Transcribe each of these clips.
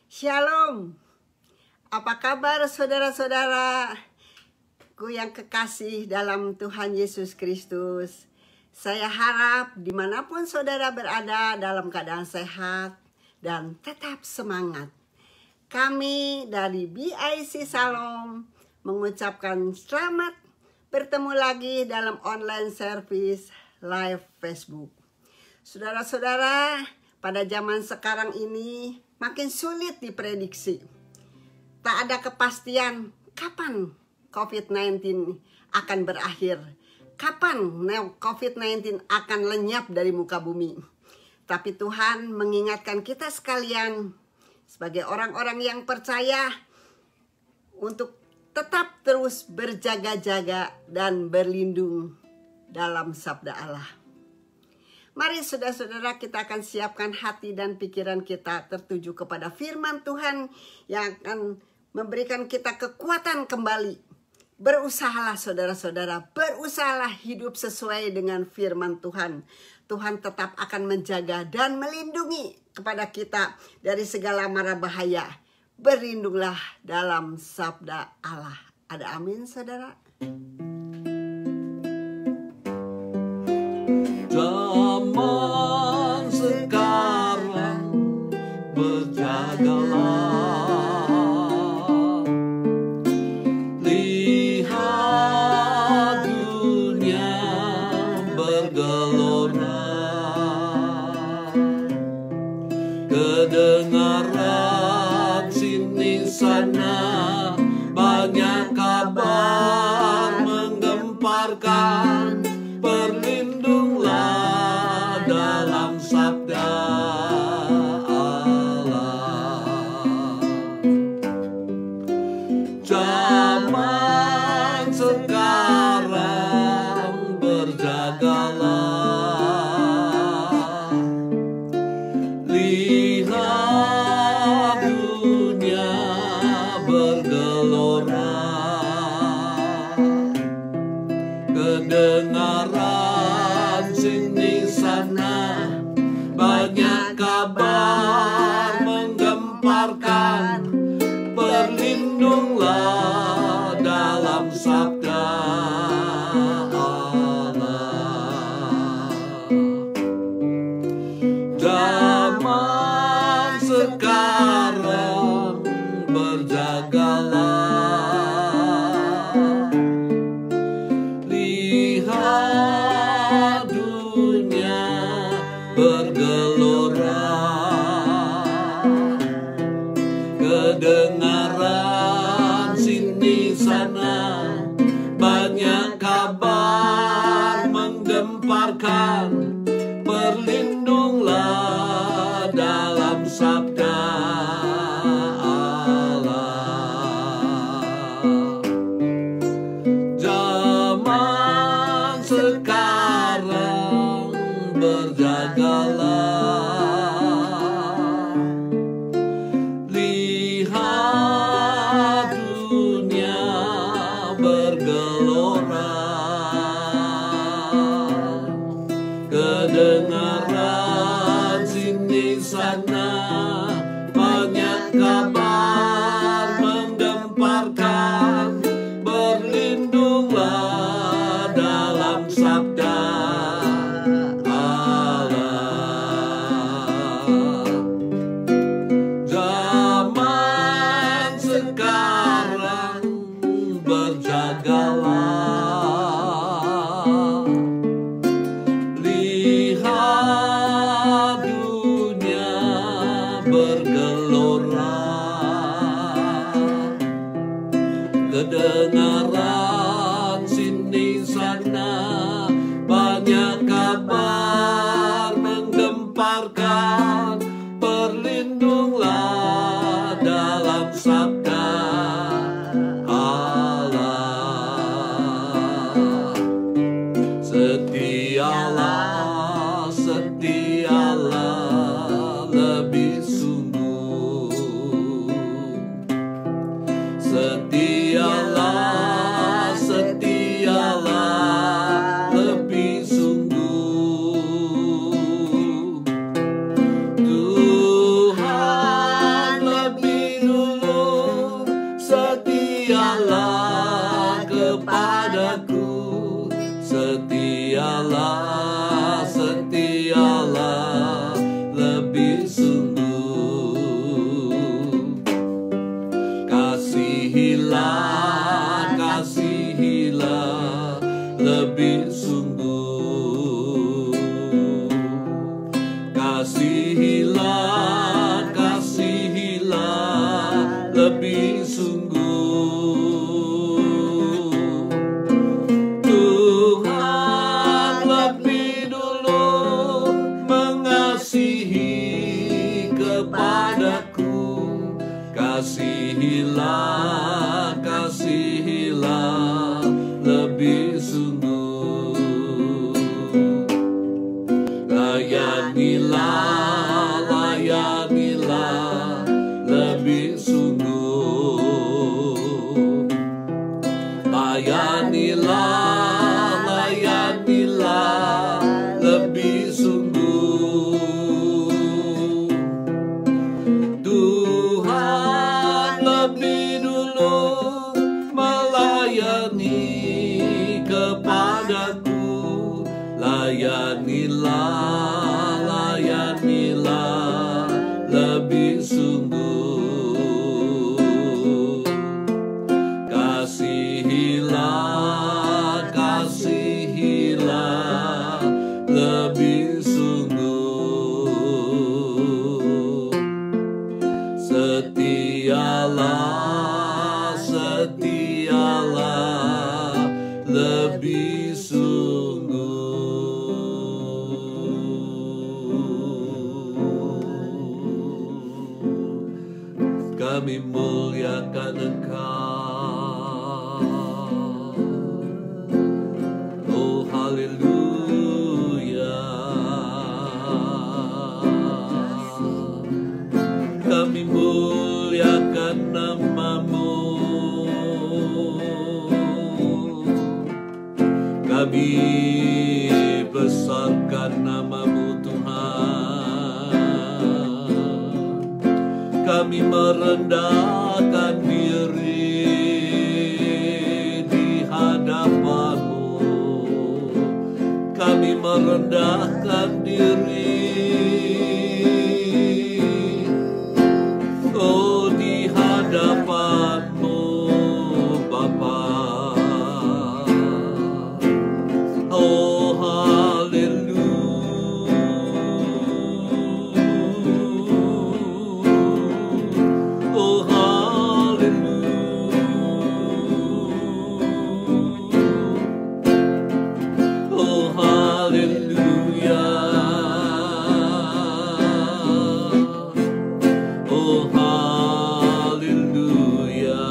Shalom. Apa kabar saudara-saudaraku yang kekasih dalam Tuhan Yesus Kristus? Saya harap dimanapun saudara berada dalam keadaan sehat dan tetap semangat. Kami dari BIC Salom mengucapkan selamat bertemu lagi dalam online service live Facebook. Saudara-saudara, pada zaman sekarang ini makin sulit diprediksi. Tak ada kepastian kapan COVID-19 akan berakhir. Kapan COVID-19 akan lenyap dari muka bumi. Tapi Tuhan mengingatkan kita sekalian sebagai orang-orang yang percaya untuk tetap terus berjaga-jaga dan berlindung dalam sabda Allah. Mari saudara-saudara, kita akan siapkan hati dan pikiran kita tertuju kepada firman Tuhan yang akan memberikan kita kekuatan kembali. Berusahalah saudara-saudara, berusahalah hidup sesuai dengan firman Tuhan. Tuhan tetap akan menjaga dan melindungi kepada kita dari segala mara bahaya. Berlindunglah dalam sabda Allah. Ada amin saudara? Zaman sekarang berjagalah, lihat dunia bergelora, kedengaran sini sana banyak kabar menggemparkan. Berlindunglah dalam sabda Allah. Zaman sekarang berjagalah, lihat dunia bergelora, kedengaran sini sana banyak kabar menggemparkan. Berlindunglah dalam sabda Allah. Zaman sekarang berjagalah, lihat dunia bergelora, kedengaran sini sana banyak kabar menggemparkan. Berlindunglah dalam sabda Allah. Zaman sekarang berjagalah, lihat dunia bergelora, kedengaran sini sana banyak kabar menggemparkan. Berlindunglah dalam sabda Allah. Zaman sekarang berjagalah, lihat dunia bergelora, kedengaran sini sana banyak kabar menggemparkan. Berlindunglah dalam sabda Allah. Setialah, setialah lebih sungguh. Setialah, setialah lebih sungguh. Tuhan lebih Kasihilah, kasihilah lebih sungguh. Kasihilah, kasihilah lebih sungguh. Tuhan lebih dulu mengasihi kepadaku. Kasihilah, kasihilah lebih sungguh. Layanilah, layanilah lebih sungguh. Layanilah, layanilah lebih sungguh. Tuhan lebih dulu melayani kepadaku. Layanilah, layanilah lebih sungguh. Kasihilah, kasihilah lebih sungguh. Setialah, setialah lebih sungguh. Kami muliakan Engkau. Oh haleluya. Kami muliakan nama-Mu. Kami besarkan nama-Mu Tuhan. Kami merendahkan diri di hadapan-Mu. Kami merendahkan diri, oh di hadapan-Mu Bapa. Oh haleluya. Oh haleluya. Oh haleluya. Oh haleluya.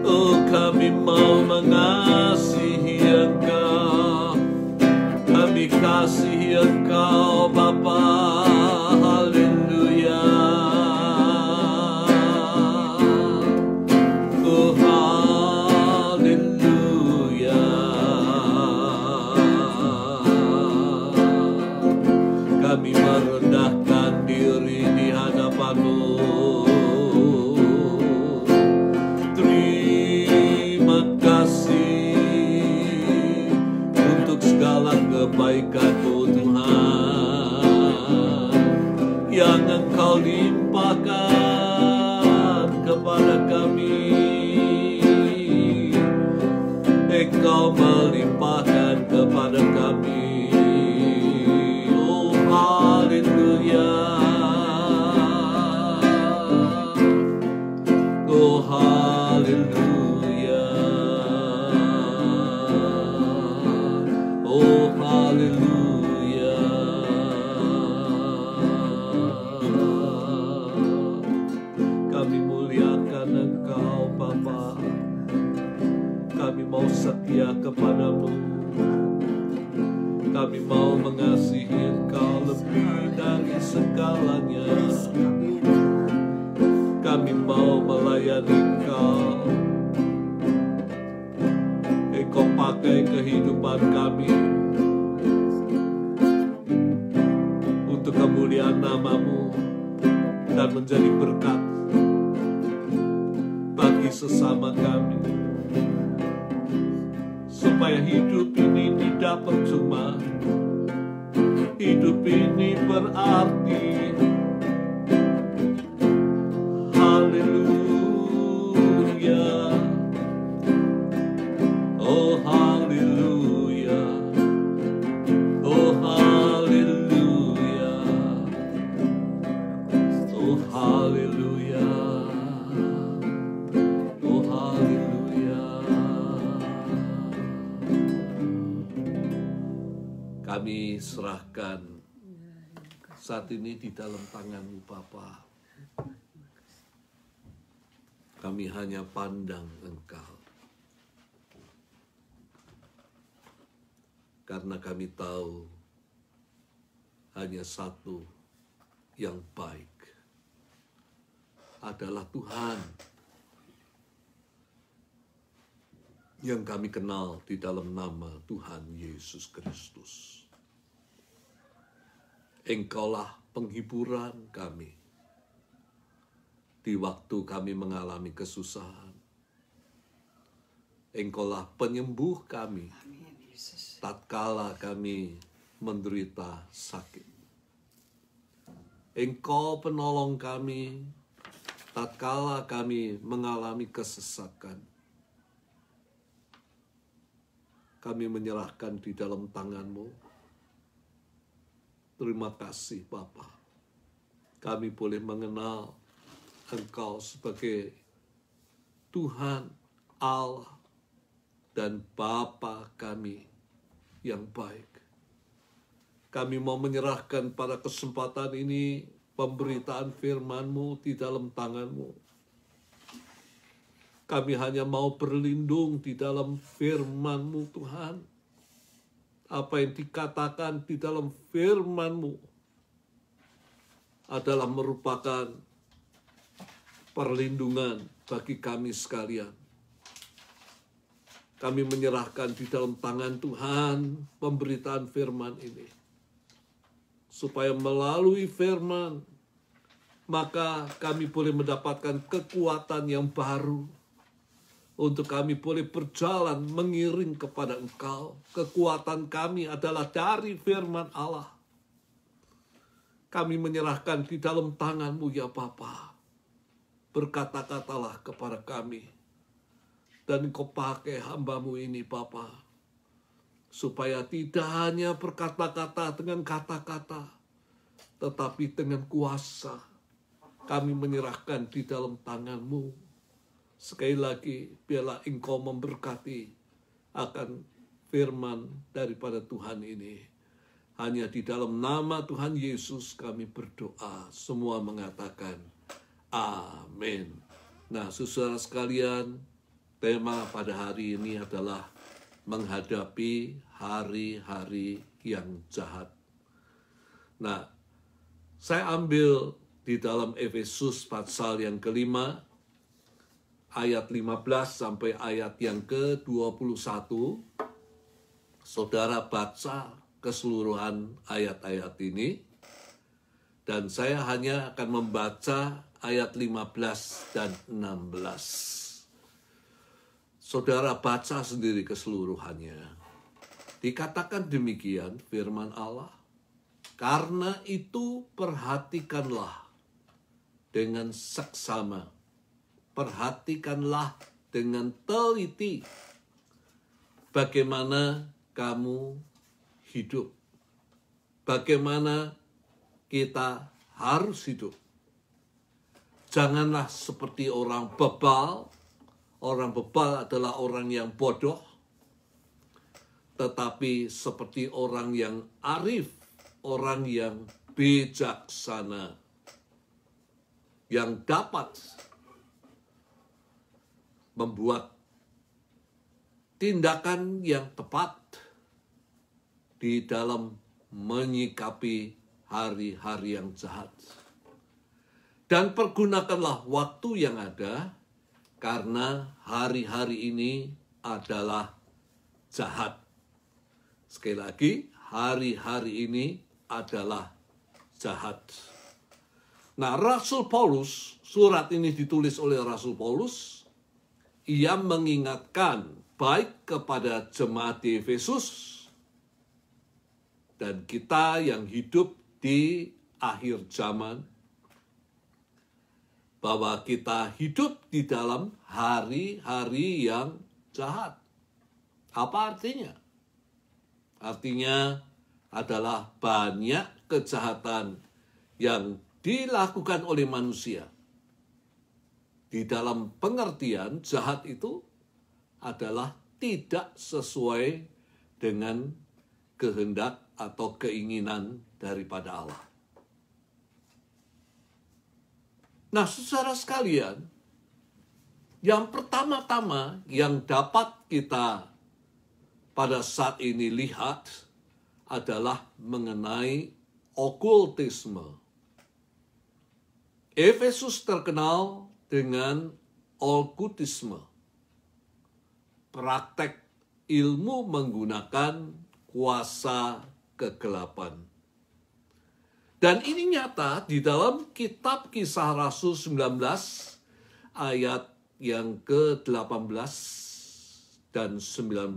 Oh kami mau mengasihi Engkau. Kami kasihi Engkau Bapa. Haleluya. Oh haleluya. Kami merendahkan diri di hadapan-Mu. Terima kasih untuk segala kebaikan-Mu Tuhan, yang Engkau limpahkan kepada kami. Engkau melimpahkan kepada kami. Oh haleluya. Oh haleluya. Oh haleluya. Kami muliakan Engkau Bapa. Kami mau setia kepada-Mu. Kami mau mengasihi Engkau lebih dari segalanya. Kami mau melayani Engkau. Engkau pakai kehidupan kami untuk kemuliaan nama-Mu dan menjadi berkat bagi sesama kami, supaya hidup ini tidak percuma. Hidup ini berarti Oh haleluya, oh haleluya. Kami serahkan saat ini di dalam tangan-Mu Bapa. Kami hanya pandang Engkau. Karena kami tahu hanya satu yang baik adalah Tuhan yang kami kenal di dalam nama Tuhan Yesus Kristus. Engkaulah penghiburan kami di waktu kami mengalami kesusahan. Engkaulah penyembuh kami tatkala kami menderita sakit. Engkau penolong kami tatkala kami mengalami kesesakan. Kami menyerahkan di dalam tangan-Mu. Terima kasih Bapa. Kami boleh mengenal Engkau sebagai Tuhan Allah dan Bapa kami yang baik. Kami mau menyerahkan pada kesempatan ini pemberitaan firman-Mu di dalam tangan-Mu. Kami hanya mau berlindung di dalam firman-Mu Tuhan. Apa yang dikatakan di dalam firman-Mu adalah merupakan perlindungan bagi kami sekalian. Kami menyerahkan di dalam tangan Tuhan pemberitaan firman ini. Supaya melalui firman, maka kami boleh mendapatkan kekuatan yang baru. Untuk kami boleh berjalan mengiring kepada Engkau. Kekuatan kami adalah dari firman Allah. Kami menyerahkan di dalam tangan-Mu ya Bapa. Berkata-katalah kepada kami. Dan Engkau pakai hamba-Mu ini Bapa. Supaya tidak hanya berkata-kata dengan kata-kata. Tetapi dengan kuasa. Kami menyerahkan di dalam tangan-Mu. Sekali lagi, biarlah Engkau memberkati akan firman daripada Tuhan ini. Hanya di dalam nama Tuhan Yesus kami berdoa. Semua mengatakan, amin. Nah, saudara sekalian, tema pada hari ini adalah menghadapi hari-hari yang jahat. Nah, saya ambil di dalam Efesus pasal yang kelima, ayat 15 sampai ayat yang ke-21. Saudara baca keseluruhan ayat-ayat ini. Dan saya hanya akan membaca ayat 15 dan 16. Saudara baca sendiri keseluruhannya. Dikatakan demikian firman Allah. Karena itu perhatikanlah dengan seksama. Perhatikanlah dengan teliti bagaimana kamu hidup. Bagaimana kita harus hidup. Janganlah seperti orang bebal. Orang bebal adalah orang yang bodoh. Tetapi seperti orang yang arif. Orang yang bijaksana. Yang dapat membuat tindakan yang tepat di dalam menyikapi hari-hari yang jahat. Dan pergunakanlah waktu yang ada, karena hari-hari ini adalah jahat. Sekali lagi, hari-hari ini adalah jahat. Nah, Rasul Paulus, surat ini ditulis oleh Rasul Paulus. Ia mengingatkan baik kepada jemaat di Efesus dan kita yang hidup di akhir zaman, bahwa kita hidup di dalam hari-hari yang jahat. Apa artinya? Artinya adalah banyak kejahatan yang dilakukan oleh manusia. Di dalam pengertian jahat itu adalah tidak sesuai dengan kehendak atau keinginan daripada Allah. Nah, saudara sekalian, yang pertama-tama yang dapat kita pada saat ini lihat adalah mengenai okultisme. Efesus terkenal dengan okultisme, praktek ilmu menggunakan kuasa kegelapan. Dan ini nyata di dalam kitab Kisah Rasul 19 ayat yang ke-18 dan 19.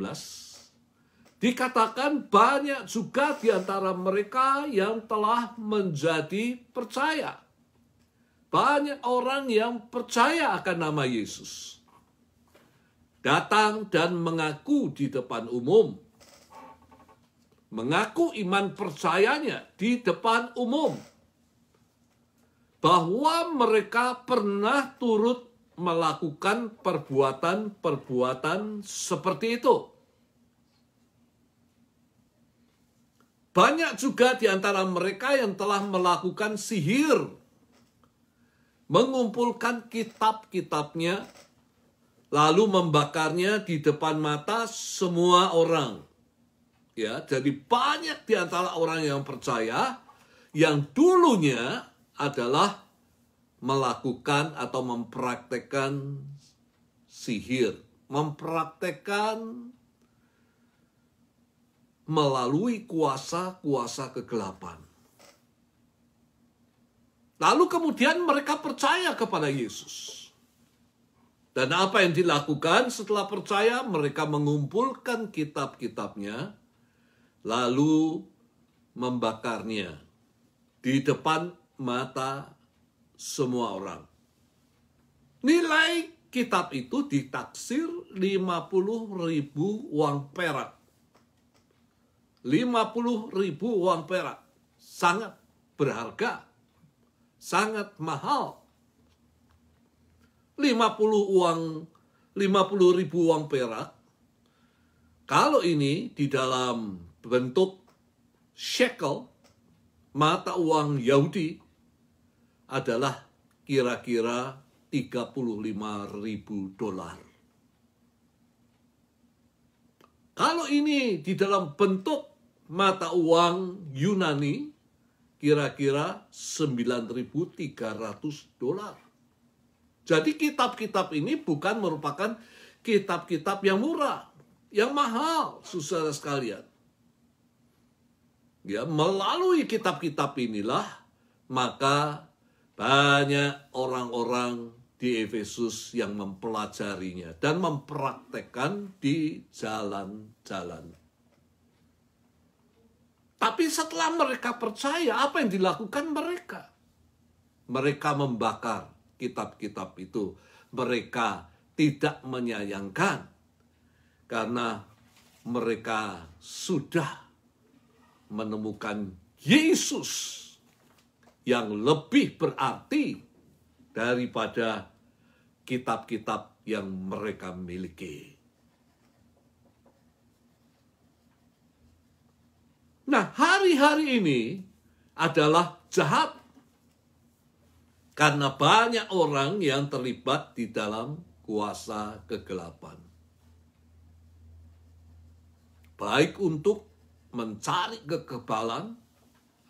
Dikatakan banyak juga di antara mereka yang telah menjadi percaya. Banyak orang yang percaya akan nama Yesus. Datang dan mengaku di depan umum. Mengaku iman percayanya di depan umum. Bahwa mereka pernah turut melakukan perbuatan-perbuatan seperti itu. Banyak juga di antara mereka yang telah melakukan sihir. Mengumpulkan kitab-kitabnya, lalu membakarnya di depan mata semua orang. Ya, jadi banyak di antara orang yang percaya yang dulunya adalah melakukan atau mempraktekkan sihir, mempraktekkan melalui kuasa-kuasa kegelapan. Lalu kemudian mereka percaya kepada Yesus. Dan apa yang dilakukan setelah percaya? Mereka mengumpulkan kitab-kitabnya, lalu membakarnya di depan mata semua orang. Nilai kitab itu ditaksir 50.000 uang perak. 50.000 uang perak. Sangat berharga. Sangat mahal. 50.000 uang perak. Kalau ini di dalam bentuk shekel, mata uang Yahudi, adalah kira-kira $35.000. Kalau ini di dalam bentuk mata uang Yunani, kira-kira $9.300. Jadi kitab-kitab ini bukan merupakan kitab-kitab yang murah, yang mahal, saudara sekalian. Ya, melalui kitab-kitab inilah maka banyak orang-orang di Efesus yang mempelajarinya dan mempraktekkan di jalan-jalan. Tapi setelah mereka percaya, apa yang dilakukan mereka? Mereka membakar kitab-kitab itu. Mereka tidak menyayangkan karena mereka sudah menemukan Yesus yang lebih berarti daripada kitab-kitab yang mereka miliki. Nah, hari-hari ini adalah jahat karena banyak orang yang terlibat di dalam kuasa kegelapan. Baik untuk mencari kekebalan,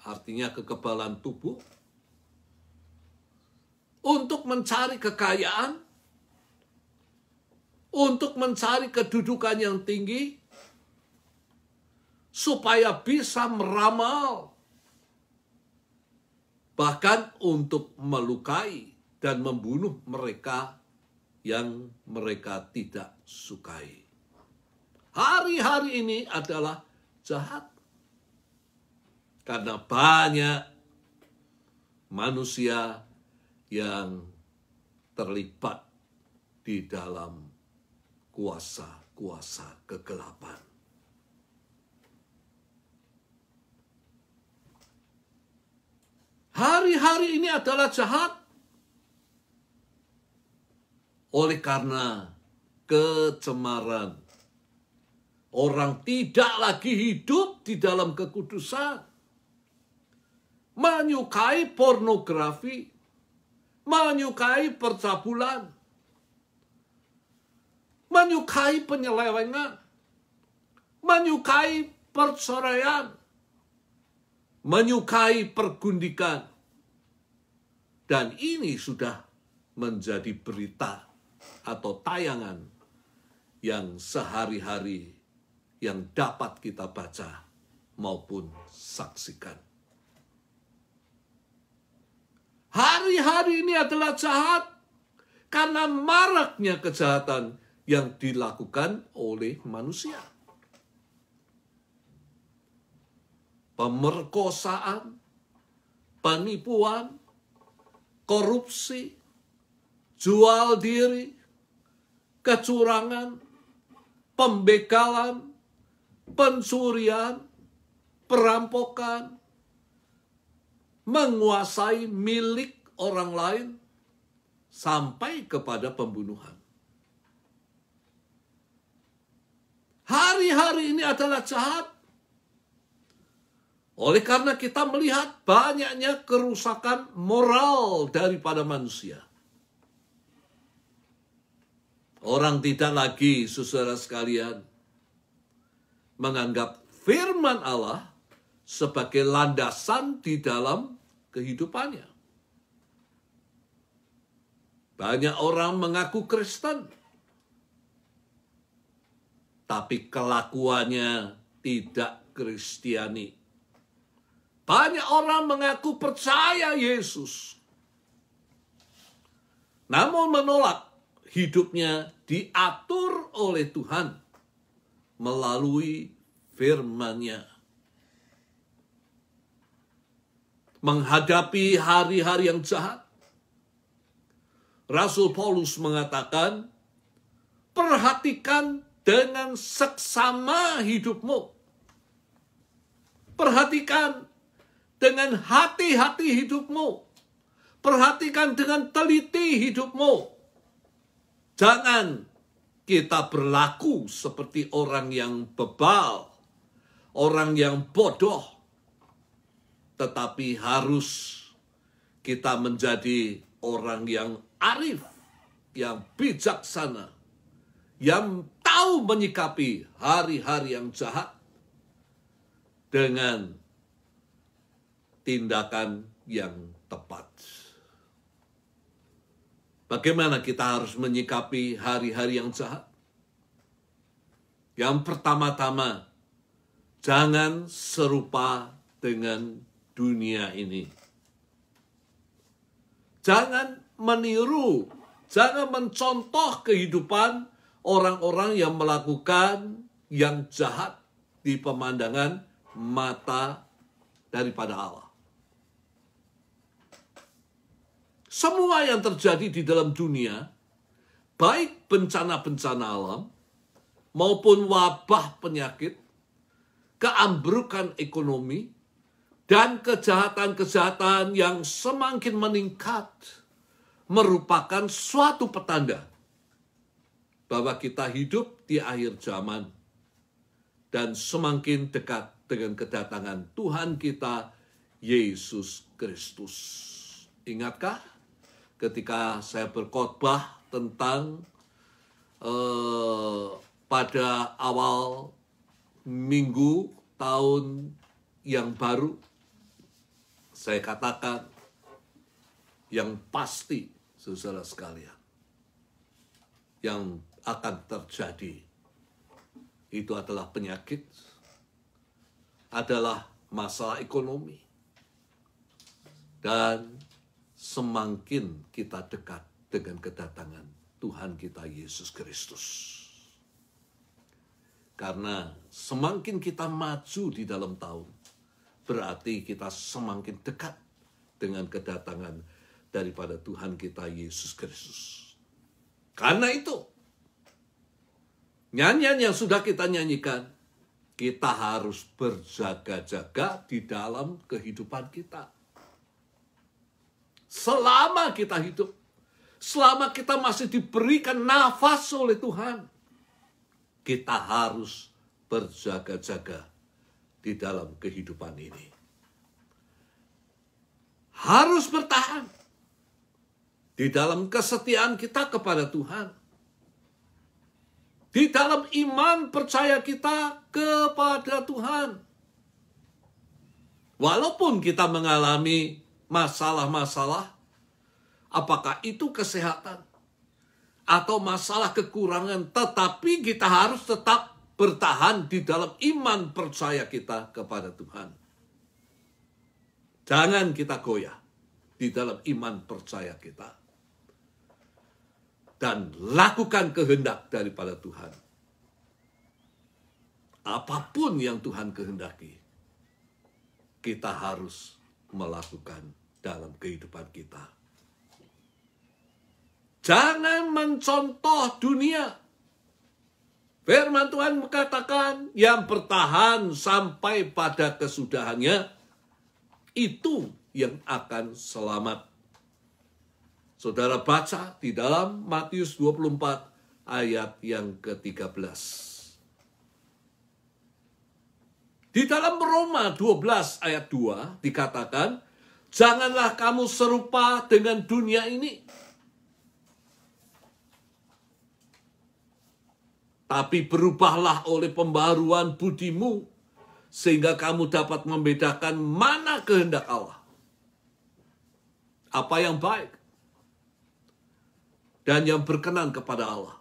artinya kekebalan tubuh, untuk mencari kekayaan, untuk mencari kedudukan yang tinggi, supaya bisa meramal, bahkan untuk melukai dan membunuh mereka yang mereka tidak sukai. Hari-hari ini adalah jahat. Karena banyak manusia yang terlibat di dalam kuasa-kuasa kegelapan. Hari-hari ini adalah jahat. Oleh karena kecemaran, orang tidak lagi hidup di dalam kekudusan, menyukai pornografi, menyukai percabulan, menyukai penyelewengan, menyukai perceraian, menyukai pergundikan. Dan ini sudah menjadi berita atau tayangan yang sehari-hari yang dapat kita baca maupun saksikan. Hari-hari ini adalah jahat karena maraknya kejahatan yang dilakukan oleh manusia. Pemerkosaan, penipuan, korupsi, jual diri, kecurangan, pembegalan, pencurian, perampokan, menguasai milik orang lain, sampai kepada pembunuhan. Hari-hari ini adalah jahat. Oleh karena kita melihat banyaknya kerusakan moral daripada manusia. Orang tidak lagi, saudara sekalian, menganggap firman Allah sebagai landasan di dalam kehidupannya. Banyak orang mengaku Kristen, tapi kelakuannya tidak Kristiani. Banyak orang mengaku percaya Yesus, namun menolak hidupnya diatur oleh Tuhan melalui firman-Nya. Menghadapi hari-hari yang jahat, Rasul Paulus mengatakan, perhatikan dengan seksama hidupmu. Perhatikan dengan hati-hati hidupmu. Perhatikan dengan teliti hidupmu. Jangan kita berlaku seperti orang yang bebal, orang yang bodoh. Tetapi harus kita menjadi orang yang arif, yang bijaksana, yang tahu menyikapi hari-hari yang jahat dengan tindakan yang tepat. Bagaimana kita harus menyikapi hari-hari yang jahat? Yang pertama-tama, jangan serupa dengan dunia ini. Jangan meniru, jangan mencontoh kehidupan orang-orang yang melakukan yang jahat di pemandangan mata daripada Allah. Semua yang terjadi di dalam dunia, baik bencana-bencana alam, maupun wabah penyakit, keambrukan ekonomi, dan kejahatan-kejahatan yang semakin meningkat, merupakan suatu petanda bahwa kita hidup di akhir zaman dan semakin dekat dengan kedatangan Tuhan kita, Yesus Kristus. Ingatkah ketika saya berkhotbah tentang pada awal minggu tahun yang baru, saya katakan yang pasti, saudara sekalian, yang akan terjadi itu adalah penyakit, adalah masalah ekonomi, dan semakin kita dekat dengan kedatangan Tuhan kita Yesus Kristus. Karena semakin kita maju di dalam tahun, berarti kita semakin dekat dengan kedatangan daripada Tuhan kita Yesus Kristus. Karena itu, nyanyian yang sudah kita nyanyikan, kita harus berjaga-jaga di dalam kehidupan kita. selama kita hidup, selama kita masih diberikan nafas oleh Tuhan, kita harus berjaga-jaga di dalam kehidupan ini. Harus bertahan di dalam kesetiaan kita kepada Tuhan, di dalam iman percaya kita kepada Tuhan. Walaupun kita mengalami masalah-masalah, apakah itu kesehatan atau masalah kekurangan, tetapi kita harus tetap bertahan di dalam iman percaya kita kepada Tuhan. Jangan kita goyah di dalam iman percaya kita. Dan lakukan kehendak daripada Tuhan. Apapun yang Tuhan kehendaki, kita harus melakukan dalam kehidupan kita. Jangan mencontoh dunia. Firman Tuhan mengatakan yang bertahan sampai pada kesudahannya, itu yang akan selamat. Saudara baca di dalam Matius 24 ayat yang ke-13. Di dalam Roma 12 ayat 2 dikatakan, janganlah kamu serupa dengan dunia ini, tapi berubahlah oleh pembaharuan budimu, sehingga kamu dapat membedakan mana kehendak Allah. Apa yang baik dan yang berkenan kepada Allah.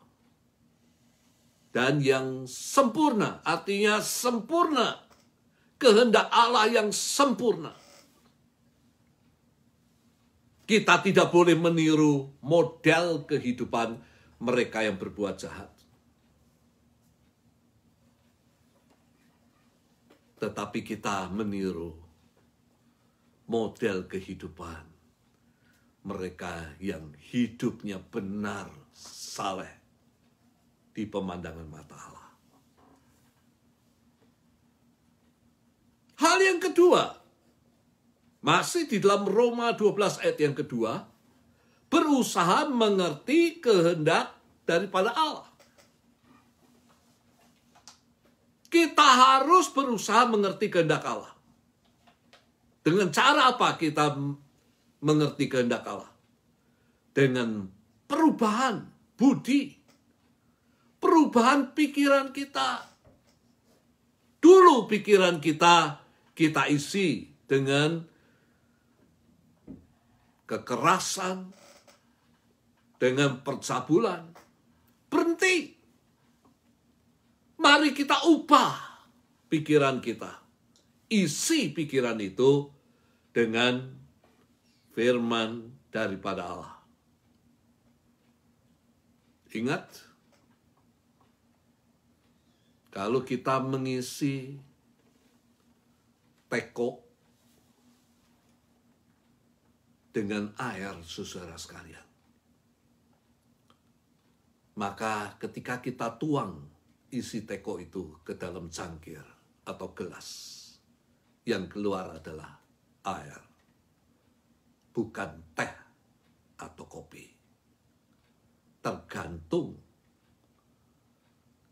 Dan yang sempurna, artinya sempurna. Kehendak Allah yang sempurna. Kita tidak boleh meniru model kehidupan mereka yang berbuat jahat. Tetapi kita meniru model kehidupan mereka yang hidupnya benar, saleh di pemandangan mata Allah. Hal yang kedua, masih di dalam Roma 12 ayat yang kedua, berusaha mengerti kehendak daripada Allah. Kita harus berusaha mengerti kehendak Allah. Dengan cara apa kita mengerti kehendak Allah? Dengan perubahan budi, perubahan pikiran kita. Dulu pikiran kita isi dengan kekerasan, dengan percabulan. Berhenti. Mari kita ubah pikiran kita. Isi pikiran itu dengan firman daripada Allah. Ingat, kalau kita mengisi teko dengan air, saudara sekalian, maka ketika kita tuang isi teko itu ke dalam cangkir atau gelas, yang keluar adalah air, bukan teh atau kopi. Tergantung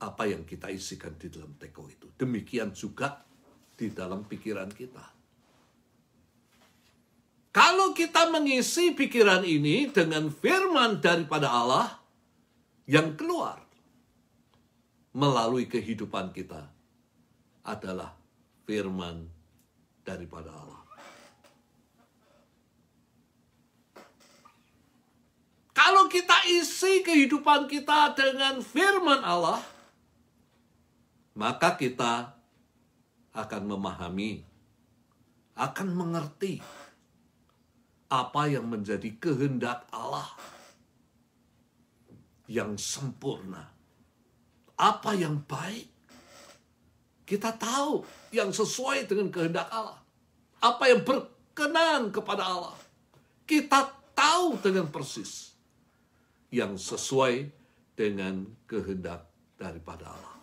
apa yang kita isikan di dalam teko itu. Demikian juga di dalam pikiran kita. Kalau kita mengisi pikiran ini dengan firman daripada Allah yang keluar melalui kehidupan kita adalah firman daripada Allah. Kalau kita isi kehidupan kita dengan firman Allah, maka kita akan memahami, akan mengerti apa yang menjadi kehendak Allah yang sempurna. Apa yang baik, kita tahu yang sesuai dengan kehendak Allah. Apa yang berkenan kepada Allah, kita tahu dengan persis yang sesuai dengan kehendak daripada Allah.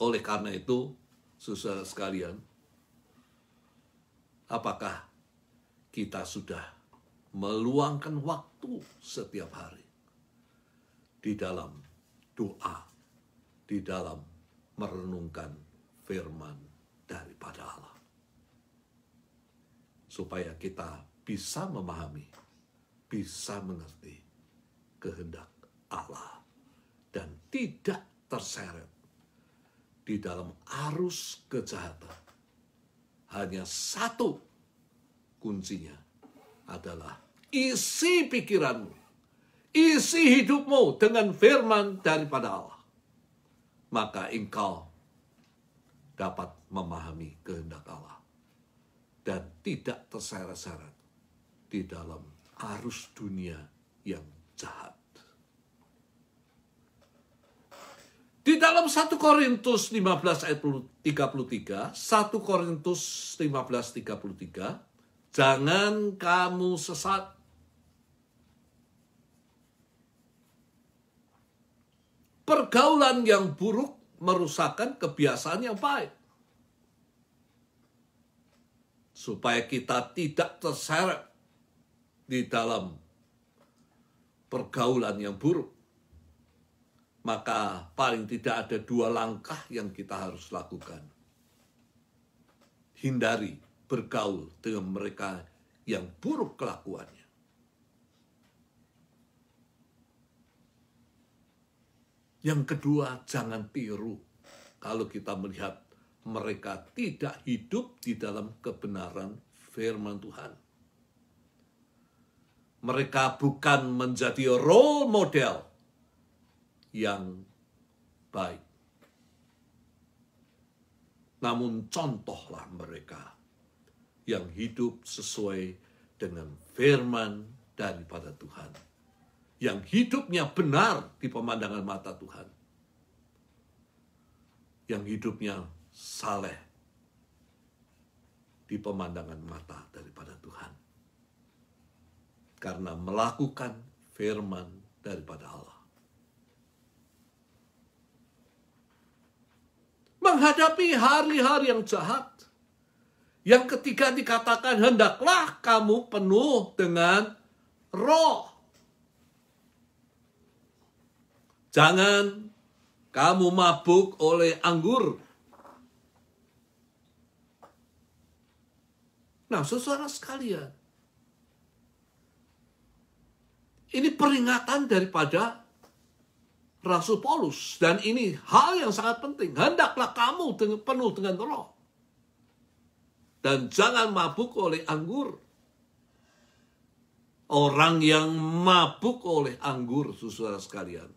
Oleh karena itu, saudara sekalian, apakah kita sudah meluangkan waktu setiap hari di dalam doa, di dalam merenungkan firman daripada Allah. Supaya kita bisa memahami, bisa mengerti kehendak Allah dan tidak terseret di dalam arus kejahatan. Hanya satu kuncinya adalah isi pikiranmu, isi hidupmu dengan firman daripada Allah. Maka engkau dapat memahami kehendak Allah dan tidak terseret-seret di dalam arus dunia yang jahat. Di dalam 1 Korintus 15 ayat 33, 1 Korintus 15:33, jangan kamu sesat. Pergaulan yang buruk merusakkan kebiasaan yang baik. Supaya kita tidak terseret di dalam pergaulan yang buruk. Maka paling tidak ada 2 langkah yang kita harus lakukan. Hindari bergaul dengan mereka yang buruk kelakuannya. Yang kedua, jangan tiru kalau kita melihat mereka tidak hidup di dalam kebenaran firman Tuhan. Mereka bukan menjadi role model yang baik. Namun contohlah mereka yang hidup sesuai dengan firman daripada Tuhan. Yang hidupnya benar di pemandangan mata Tuhan. Yang hidupnya saleh di pemandangan mata daripada Tuhan. Karena melakukan firman daripada Allah. Menghadapi hari-hari yang jahat. Yang ketiga dikatakan, hendaklah kamu penuh dengan roh. Jangan kamu mabuk oleh anggur. Nah, saudara sekalian, ini peringatan daripada Rasul Paulus. Dan ini hal yang sangat penting. Hendaklah kamu penuh dengan roh. Dan jangan mabuk oleh anggur. Orang yang mabuk oleh anggur, saudara sekalian,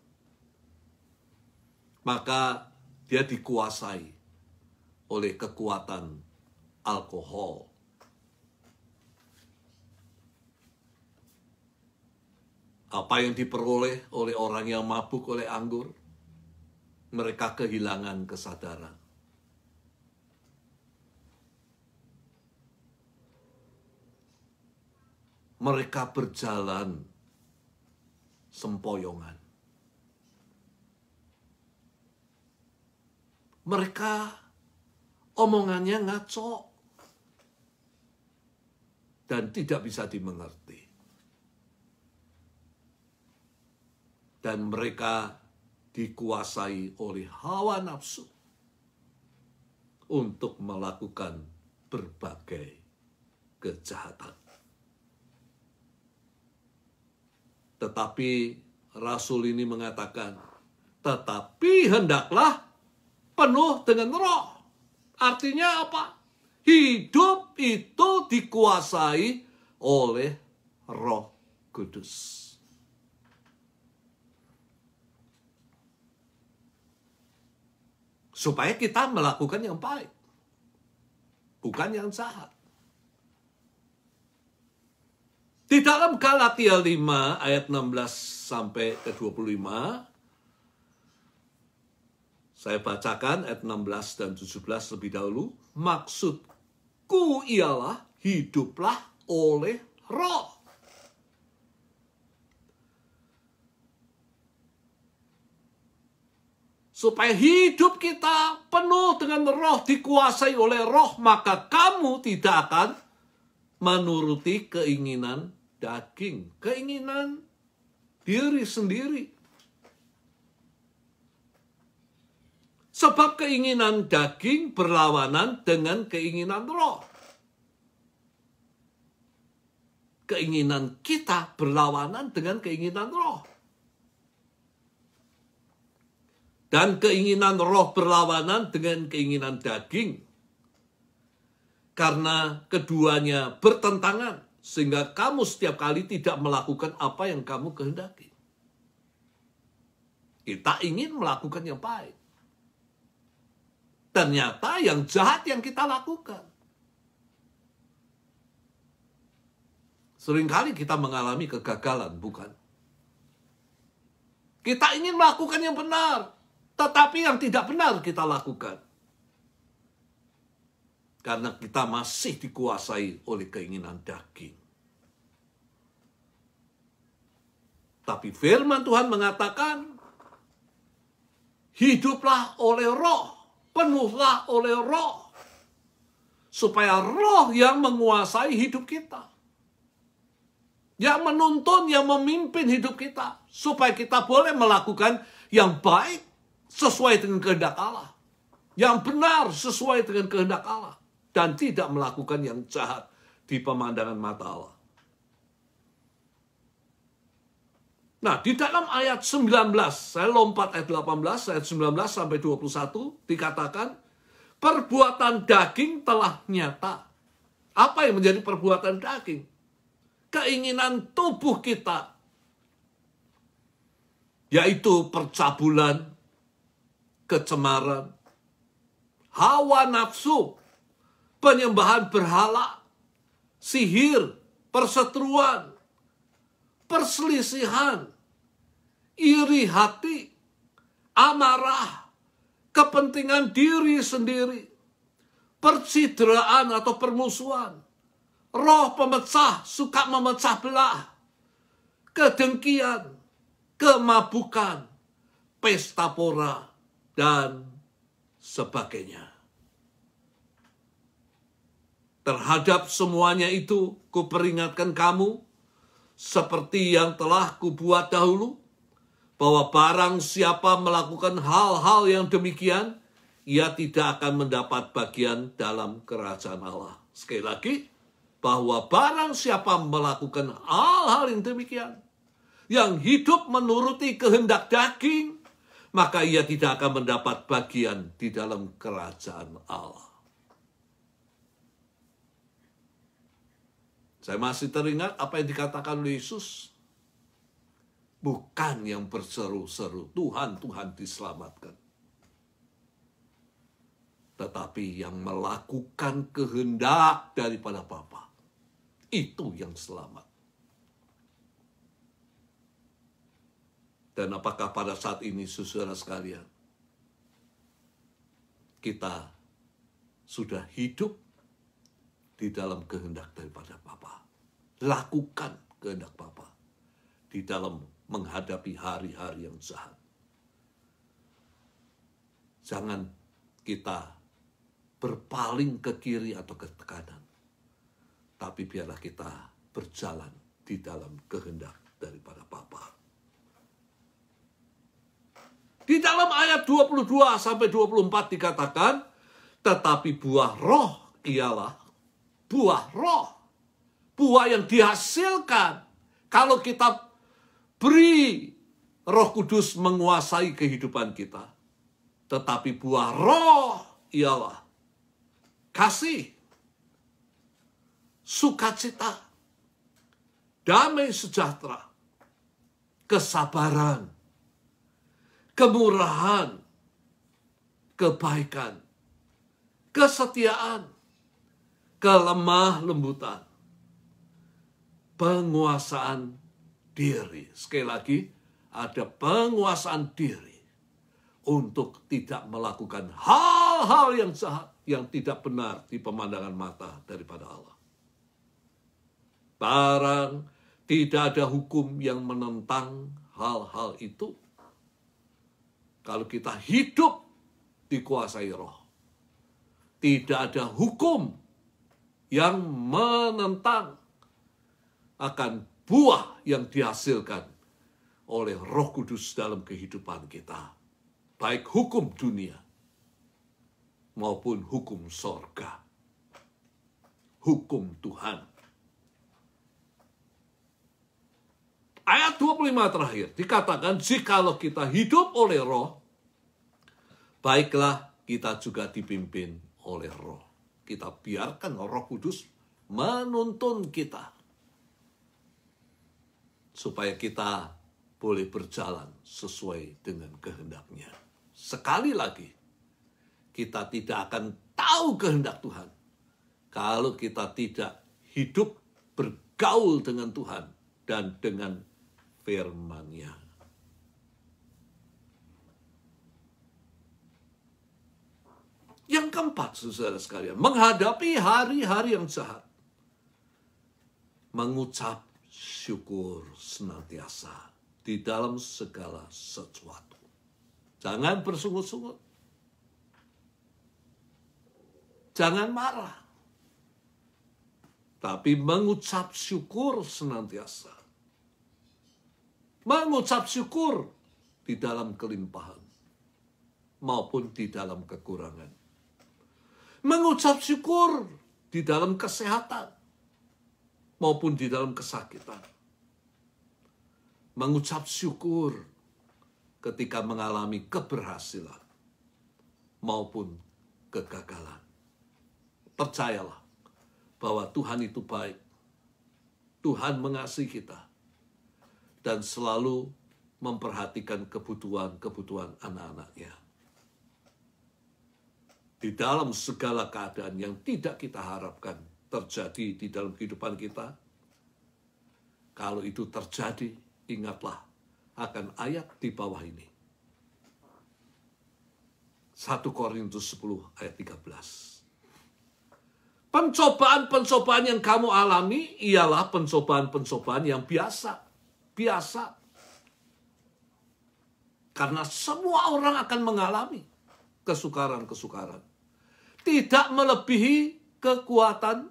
maka dia dikuasai oleh kekuatan alkohol. Apa yang diperoleh oleh orang yang mabuk oleh anggur? Mereka kehilangan kesadaran. Mereka berjalan sempoyongan. Mereka omongannya ngaco dan tidak bisa dimengerti. Dan mereka dikuasai oleh hawa nafsu untuk melakukan berbagai kejahatan. Tetapi Rasul ini mengatakan, tetapi hendaklah penuh dengan roh. Artinya apa? Hidup itu dikuasai oleh Roh Kudus. Supaya kita melakukan yang baik. Bukan yang jahat. Di dalam Galatia 5 ayat 16 sampai ke 25. Saya bacakan ayat 16 dan 17 lebih dahulu. Maksudku ialah hiduplah oleh roh. Supaya hidup kita penuh dengan roh, dikuasai oleh roh, maka kamu tidak akan menuruti keinginan daging, keinginan diri sendiri. Sebab keinginan daging berlawanan dengan keinginan roh. Keinginan kita berlawanan dengan keinginan roh. Dan keinginan roh berlawanan dengan keinginan daging. Karena keduanya bertentangan, sehingga kamu setiap kali tidak melakukan apa yang kamu kehendaki. Kita ingin melakukan yang baik. Ternyata yang jahat yang kita lakukan. Seringkali kita mengalami kegagalan, bukan? Kita ingin melakukan yang benar, tetapi yang tidak benar kita lakukan. Karena kita masih dikuasai oleh keinginan daging. Tapi firman Tuhan mengatakan, hiduplah oleh roh. Penuhlah oleh roh. Supaya roh yang menguasai hidup kita. Yang menuntun, yang memimpin hidup kita. Supaya kita boleh melakukan yang baik sesuai dengan kehendak Allah. Yang benar sesuai dengan kehendak Allah. Dan tidak melakukan yang jahat di pemandangan mata Allah. Nah, di dalam ayat 19, saya lompat ayat 18, ayat 19 sampai 21, dikatakan, perbuatan daging telah nyata. Apa yang menjadi perbuatan daging? Keinginan tubuh kita, yaitu percabulan, kecemaran, hawa nafsu, penyembahan berhala, sihir, perseteruan, perselisihan, iri hati, amarah, kepentingan diri sendiri, percideraan atau permusuhan, roh pemecah, suka memecah belah, kedengkian, kemabukan, pesta pora, dan sebagainya. Terhadap semuanya itu, kuperingatkan kamu, seperti yang telah kubuat dahulu, bahwa barang siapa melakukan hal-hal yang demikian, ia tidak akan mendapat bagian dalam kerajaan Allah. Sekali lagi, bahwa barang siapa melakukan hal-hal yang demikian, yang hidup menuruti kehendak daging, maka ia tidak akan mendapat bagian di dalam kerajaan Allah. Saya masih teringat apa yang dikatakan oleh Yesus. Bukan yang berseru-seru, Tuhan, Tuhan diselamatkan. Tetapi yang melakukan kehendak daripada Bapa. Itu yang selamat. Dan apakah pada saat ini, saudara sekalian, kita sudah hidup di dalam kehendak daripada Bapa. Lakukan kehendak Bapa di dalam menghadapi hari-hari yang jahat. Jangan kita berpaling ke kiri atau ke kanan. Tapi biarlah kita berjalan di dalam kehendak daripada Bapa. Di dalam ayat 22 sampai 24 dikatakan, tetapi buah roh ialah buah roh. Buah yang dihasilkan kalau kita beri Roh Kudus menguasai kehidupan kita. Tetapi buah roh ialah kasih, sukacita, damai sejahtera, kesabaran, kemurahan, kebaikan, kesetiaan, kelemah lembutan, penguasaan diri. Sekali lagi, ada penguasaan diri untuk tidak melakukan hal-hal yang jahat, yang tidak benar di pemandangan mata daripada Allah. Barang tidak ada hukum yang menentang hal-hal itu. Kalau kita hidup dikuasai roh, tidak ada hukum yang menentang akan buah yang dihasilkan oleh Roh Kudus dalam kehidupan kita. Baik hukum dunia maupun hukum sorga. Hukum Tuhan. Ayat 25 terakhir dikatakan, jikalau kita hidup oleh Roh, baiklah kita juga dipimpin oleh Roh. Kita biarkan Roh Kudus menuntun kita, supaya kita boleh berjalan sesuai dengan kehendak-Nya. Sekali lagi, kita tidak akan tahu kehendak Tuhan kalau kita tidak hidup bergaul dengan Tuhan dan dengan firman-Nya. Yang keempat, saudara sekalian, menghadapi hari-hari yang jahat, mengucap syukur senantiasa di dalam segala sesuatu. Jangan bersungut-sungut. Jangan marah. Tapi mengucap syukur senantiasa. Mengucap syukur di dalam kelimpahan maupun di dalam kekurangan. Mengucap syukur di dalam kesehatan maupun di dalam kesakitan. Mengucap syukur ketika mengalami keberhasilan maupun kegagalan. Percayalah bahwa Tuhan itu baik. Tuhan mengasihi kita dan selalu memperhatikan kebutuhan-kebutuhan anak-anak-Nya. Di dalam segala keadaan yang tidak kita harapkan terjadi di dalam kehidupan kita, kalau itu terjadi, ingatlah akan ayat di bawah ini. 1 Korintus 10 ayat 13. Pencobaan-pencobaan yang kamu alami ialah pencobaan-pencobaan yang biasa. Karena semua orang akan mengalami kesukaran-kesukaran. Tidak melebihi kekuatan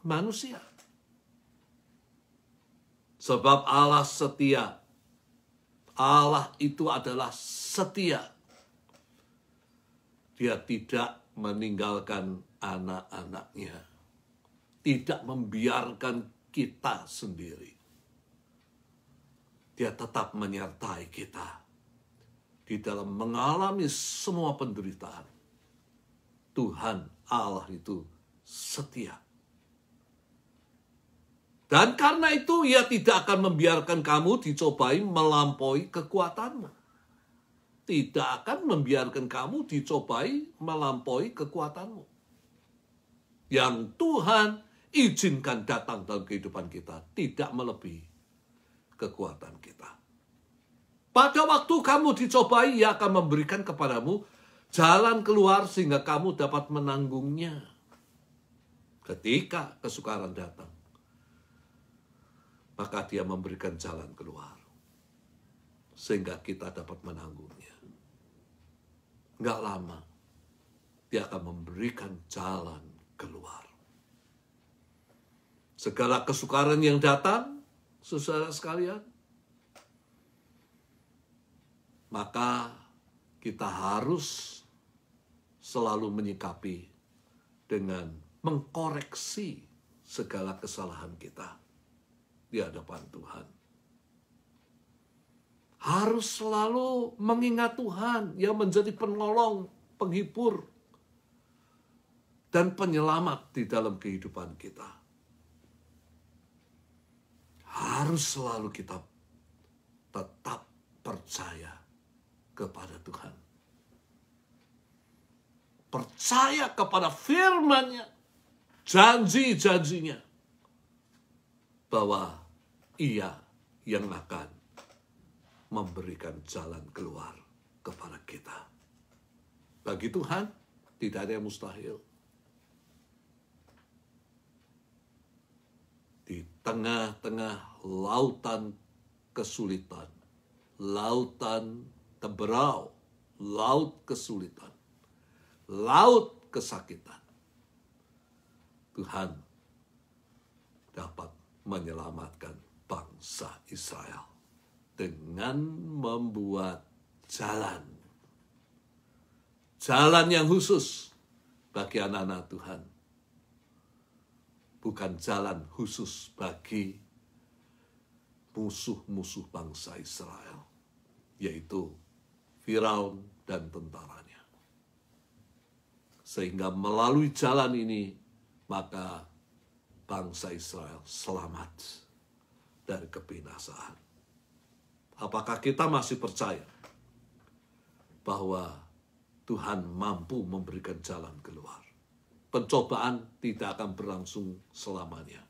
manusia. Sebab Allah setia. Allah itu adalah setia. Dia tidak meninggalkan anak-anak-Nya. Tidak membiarkan kita sendiri. Dia tetap menyertai kita di dalam mengalami semua penderitaan. Tuhan Allah itu setia. Dan karena itu Ia tidak akan membiarkan kamu dicobai melampaui kekuatanmu. Tidak akan membiarkan kamu dicobai melampaui kekuatanmu. Yang Tuhan izinkan datang dalam kehidupan kita tidak melebihi kekuatan kita. Pada waktu kamu dicobai, Ia akan memberikan kepadamu jalan keluar sehingga kamu dapat menanggungnya. Ketika kesukaran datang, maka Dia memberikan jalan keluar sehingga kita dapat menanggungnya. Enggak lama, Dia akan memberikan jalan keluar. Segala kesukaran yang datang, saudara sekalian, maka kita harus selalu menyikapi dengan mengkoreksi segala kesalahan kita di hadapan Tuhan. Harus selalu mengingat Tuhan yang menjadi penolong, penghibur, dan penyelamat di dalam kehidupan kita. Harus selalu kita tetap percaya kepada Tuhan. Percaya kepada firman-Nya, janji-janjinya, bahwa Ia yang akan memberikan jalan keluar kepada kita. Bagi Tuhan, tidak ada yang mustahil. Di tengah-tengah lautan kesulitan, lautan teberau, laut kesulitan, laut kesakitan, Tuhan dapat menyelamatkan bangsa Israel dengan membuat jalan yang khusus bagi anak-anak Tuhan, bukan jalan khusus bagi musuh-musuh bangsa Israel, yaitu Firaun dan tentaranya. Sehingga melalui jalan ini, maka bangsa Israel selamat dari kebinasaan. Apakah kita masih percaya bahwa Tuhan mampu memberikan jalan keluar? Pencobaan tidak akan berlangsung selamanya,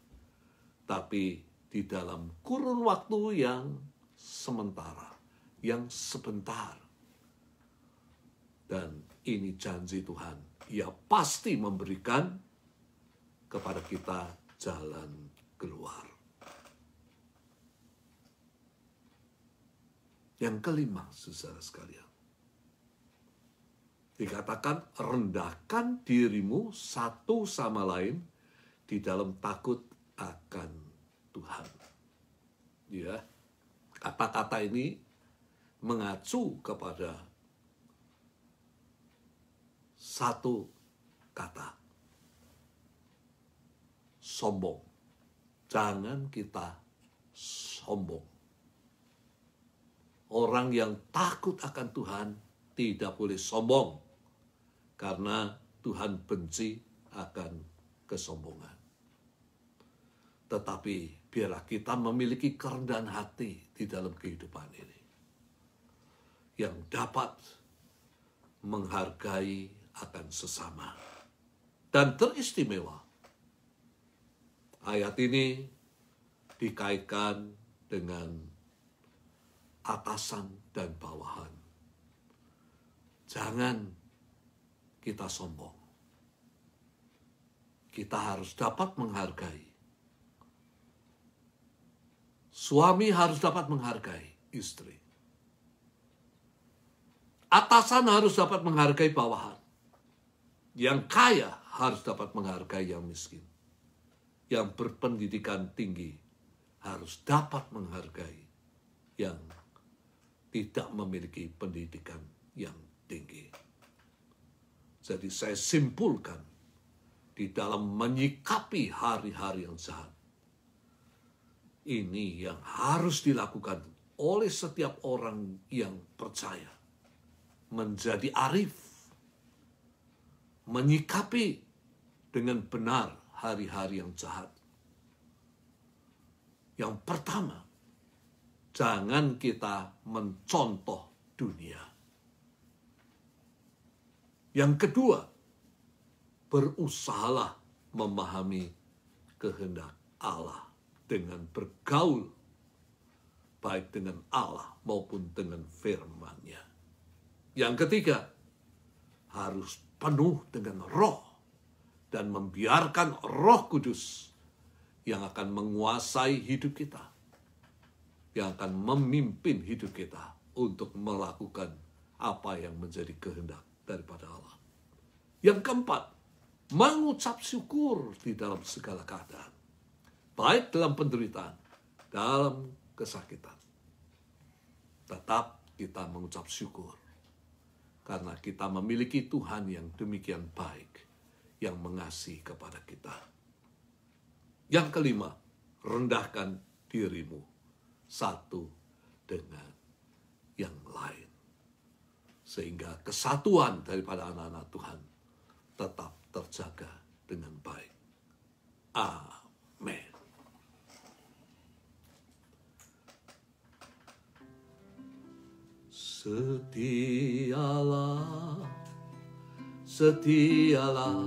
tapi di dalam kurun waktu yang sementara, yang sebentar. Dan ini janji Tuhan, Ia pasti memberikan kepada kita jalan keluar. Yang kelima, saudara sekalian, dikatakan rendahkan dirimu satu sama lain di dalam takut akan Tuhan. Ya, kata-kata ini mengacu kepada satu kata, sombong. Jangan kita sombong. Orang yang takut akan Tuhan tidak boleh sombong, karena Tuhan benci akan kesombongan. Tetapi biarlah kita memiliki kerendahan hati di dalam kehidupan ini, yang dapat menghargai akan sesama. Dan teristimewa, ayat ini dikaitkan dengan atasan dan bawahan. Jangan kita sombong. Kita harus dapat menghargai. Suami harus dapat menghargai istri. Atasan harus dapat menghargai bawahan. Yang kaya harus dapat menghargai yang miskin. Yang berpendidikan tinggi harus dapat menghargai yang tidak memiliki pendidikan yang tinggi. Jadi saya simpulkan, di dalam menyikapi hari-hari yang jahat, ini yang harus dilakukan oleh setiap orang yang percaya. Menjadi arif, menyikapi dengan benar hari-hari yang jahat. Yang pertama, jangan kita mencontoh dunia. Yang kedua, berusahalah memahami kehendak Allah dengan bergaul, baik dengan Allah maupun dengan firman-Nya. Yang ketiga, harus penuh dengan Roh dan membiarkan Roh Kudus yang akan menguasai hidup kita, yang akan memimpin hidup kita untuk melakukan apa yang menjadi kehendak daripada Allah. Yang keempat, mengucap syukur di dalam segala keadaan, baik dalam penderitaan, dalam kesakitan. Tetap kita mengucap syukur, karena kita memiliki Tuhan yang demikian baik, yang mengasihi kepada kita. Yang kelima, rendahkan dirimu satu dengan yang lain, sehingga kesatuan daripada anak-anak Tuhan tetap terjaga dengan baik. Amin. Setialah, setialah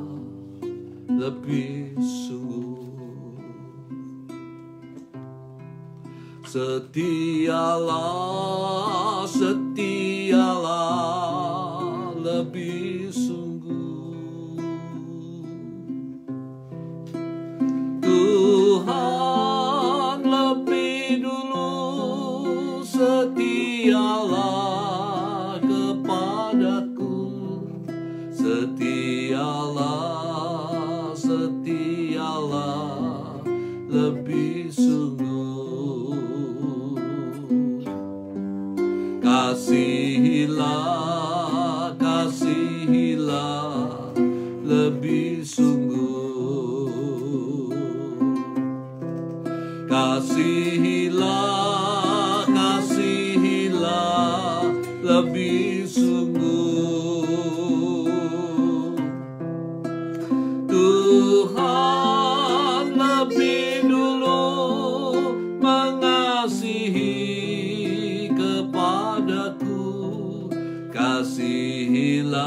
lebih sungguh. Setialah, setialah lebih sungguh. Tuhan lebih dulu setialah kepadaku. Setialah, setialah lebih sungguh. Kasihilah, kasihilah lebih sungguh. Kasihilah, kasihilah lebih sungguh. Tuhan lebih dulu mengasihi kepadaku. Kasihilah,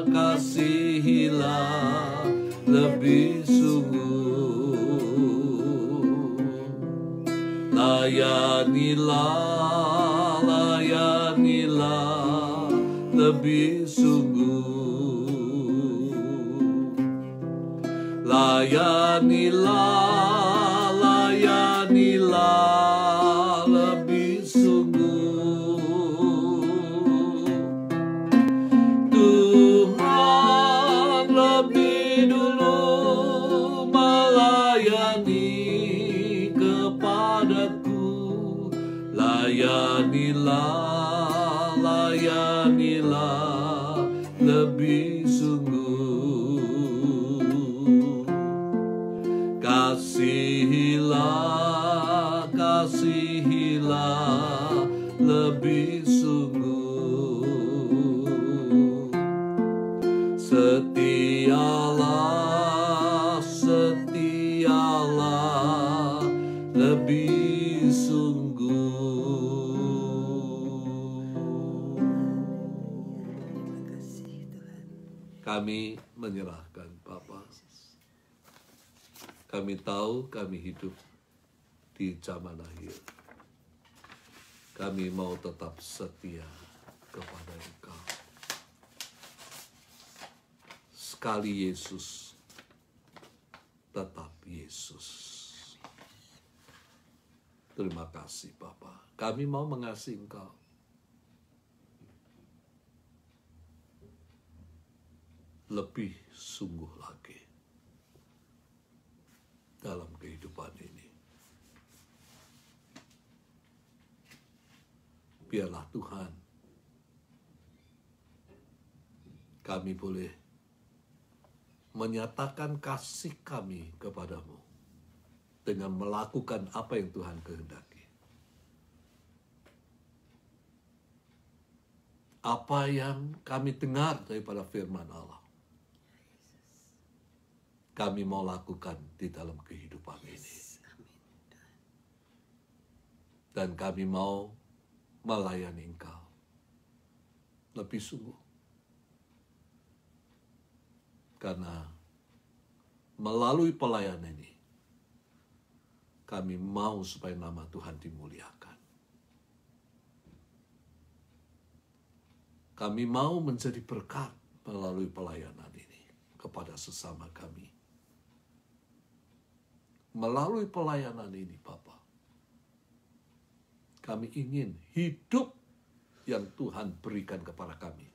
kasihilah lebih sungguh. Layanilah, layanilah lebih sungguh. Layanilah, layanilah lebih sungguh. Tuhan lebih dulu melayani kepadaku. Layanilah, layanilah lebih sungguh. Kasihilah, kasihilah lebih sungguh. Setialah, setialah lebih sungguh. Terima kasih Tuhan. Kami menyerahkan Bapa. Kami tahu kami hidup di zaman akhir. Kami mau tetap setia kepada Engkau. Sekali Yesus, tetap Yesus. Terima kasih Bapa. Kami mau mengasihi Engkau. Lebih sungguh lagi dalam kehidupan ini. Biarlah Tuhan, kami boleh menyatakan kasih kami kepadamu dengan melakukan apa yang Tuhan kehendaki. Apa yang kami dengar daripada firman Allah, kami mau lakukan di dalam kehidupan ini. Dan kami mau melayani Engkau lebih sungguh. Karena melalui pelayanan ini, kami mau supaya nama Tuhan dimuliakan. Kami mau menjadi berkat melalui pelayanan ini kepada sesama kami. Melalui pelayanan ini, Bapa, kami ingin hidup yang Tuhan berikan kepada kami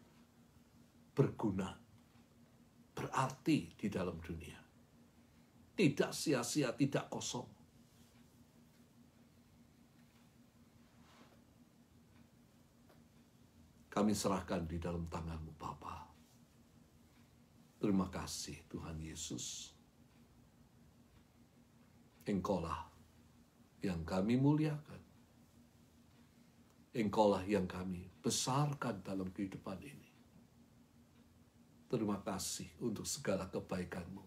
berguna, berarti di dalam dunia. Tidak sia-sia, tidak kosong. Kami serahkan di dalam tangan-Mu, Bapa. Terima kasih, Tuhan Yesus. Engkaulah yang kami muliakan. Engkaulah yang kami besarkan dalam kehidupan ini. Terima kasih untuk segala kebaikan-Mu.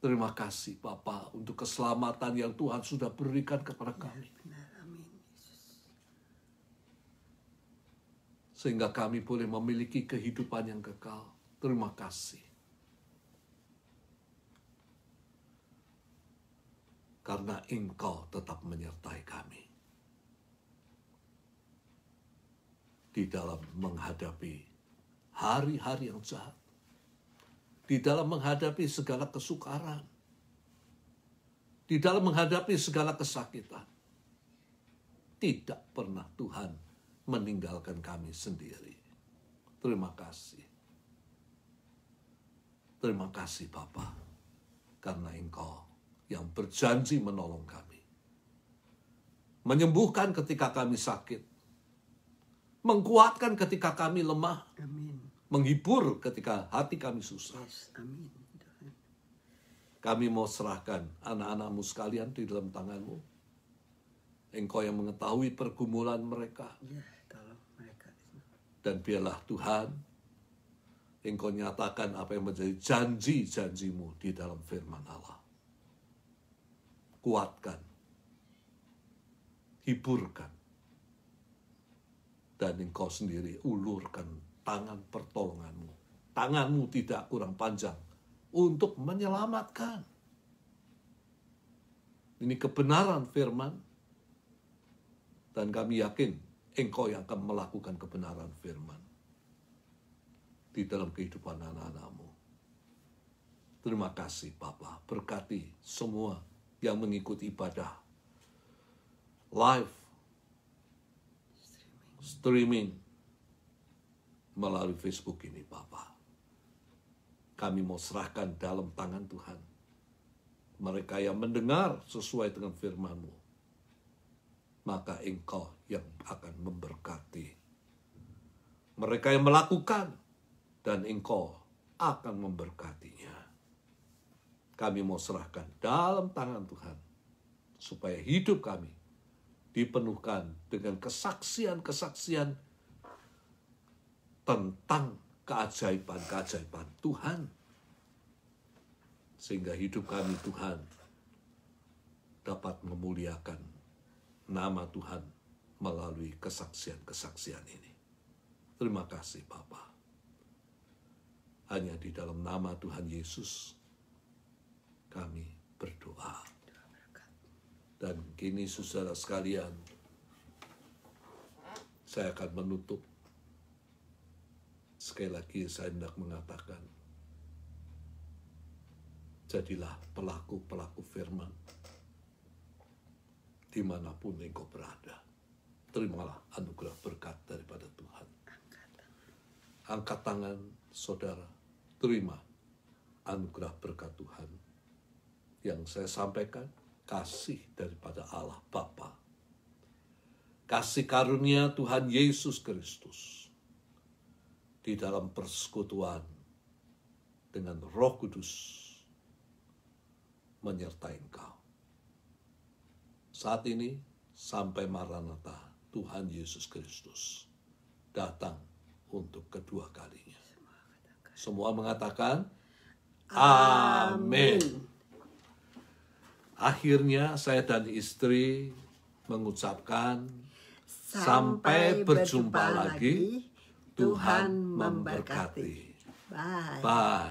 Terima kasih Bapa untuk keselamatan yang Tuhan sudah berikan kepada kami. Sehingga kami boleh memiliki kehidupan yang kekal. Terima kasih. Karena Engkau tetap menyertai kami di dalam menghadapi hari-hari yang jahat, di dalam menghadapi segala kesukaran, di dalam menghadapi segala kesakitan. Tidak pernah Tuhan meninggalkan kami sendiri. Terima kasih. Terima kasih Bapa, karena Engkau yang berjanji menolong kami, menyembuhkan ketika kami sakit, mengkuatkan ketika kami lemah, Amin. menghibur ketika hati kami susah. Yes, amin. Tuhan. Kami mau serahkan anak-anak-Mu sekalian di dalam tangan-Mu. Engkau yang mengetahui pergumulan mereka. Ya, tolong mereka. Dan biarlah Tuhan, Engkau nyatakan apa yang menjadi janji-janji-Mu di dalam firman Allah. Kuatkan, hiburkan, dan Engkau sendiri ulurkan tangan pertolongan-Mu. Tangan-Mu tidak kurang panjang untuk menyelamatkan. Ini kebenaran firman, dan kami yakin Engkau yang akan melakukan kebenaran firman di dalam kehidupan anak-anak-Mu. Terima kasih Bapa, berkati semua yang mengikuti ibadah live streaming melalui Facebook ini Bapa. Kami mau serahkan dalam tangan Tuhan mereka yang mendengar sesuai dengan firman-Mu, maka Engkau yang akan memberkati. Mereka yang melakukan, dan Engkau akan memberkatinya. Kami mau serahkan dalam tangan Tuhan, supaya hidup kami dipenuhkan dengan kesaksian-kesaksian tentang keajaiban-keajaiban Tuhan. Sehingga hidup kami Tuhan dapat memuliakan nama Tuhan melalui kesaksian-kesaksian ini. Terima kasih Bapa. Hanya di dalam nama Tuhan Yesus kami berdoa. Dan kini saudara sekalian, saya akan menutup. Sekali lagi saya hendak mengatakan, jadilah pelaku-pelaku firman dimanapun engkau berada. Terimalah anugerah berkat daripada Tuhan. Angkat tangan saudara, terima anugerah berkat Tuhan. Yang saya sampaikan, kasih daripada Allah Bapa, kasih karunia Tuhan Yesus Kristus di dalam persekutuan dengan Roh Kudus menyertai engkau. Saat ini sampai Maranatha, Tuhan Yesus Kristus datang untuk kedua kalinya. Semua mengatakan amin. Akhirnya saya dan istri mengucapkan sampai berjumpa lagi. Tuhan memberkati. Bye. Bye.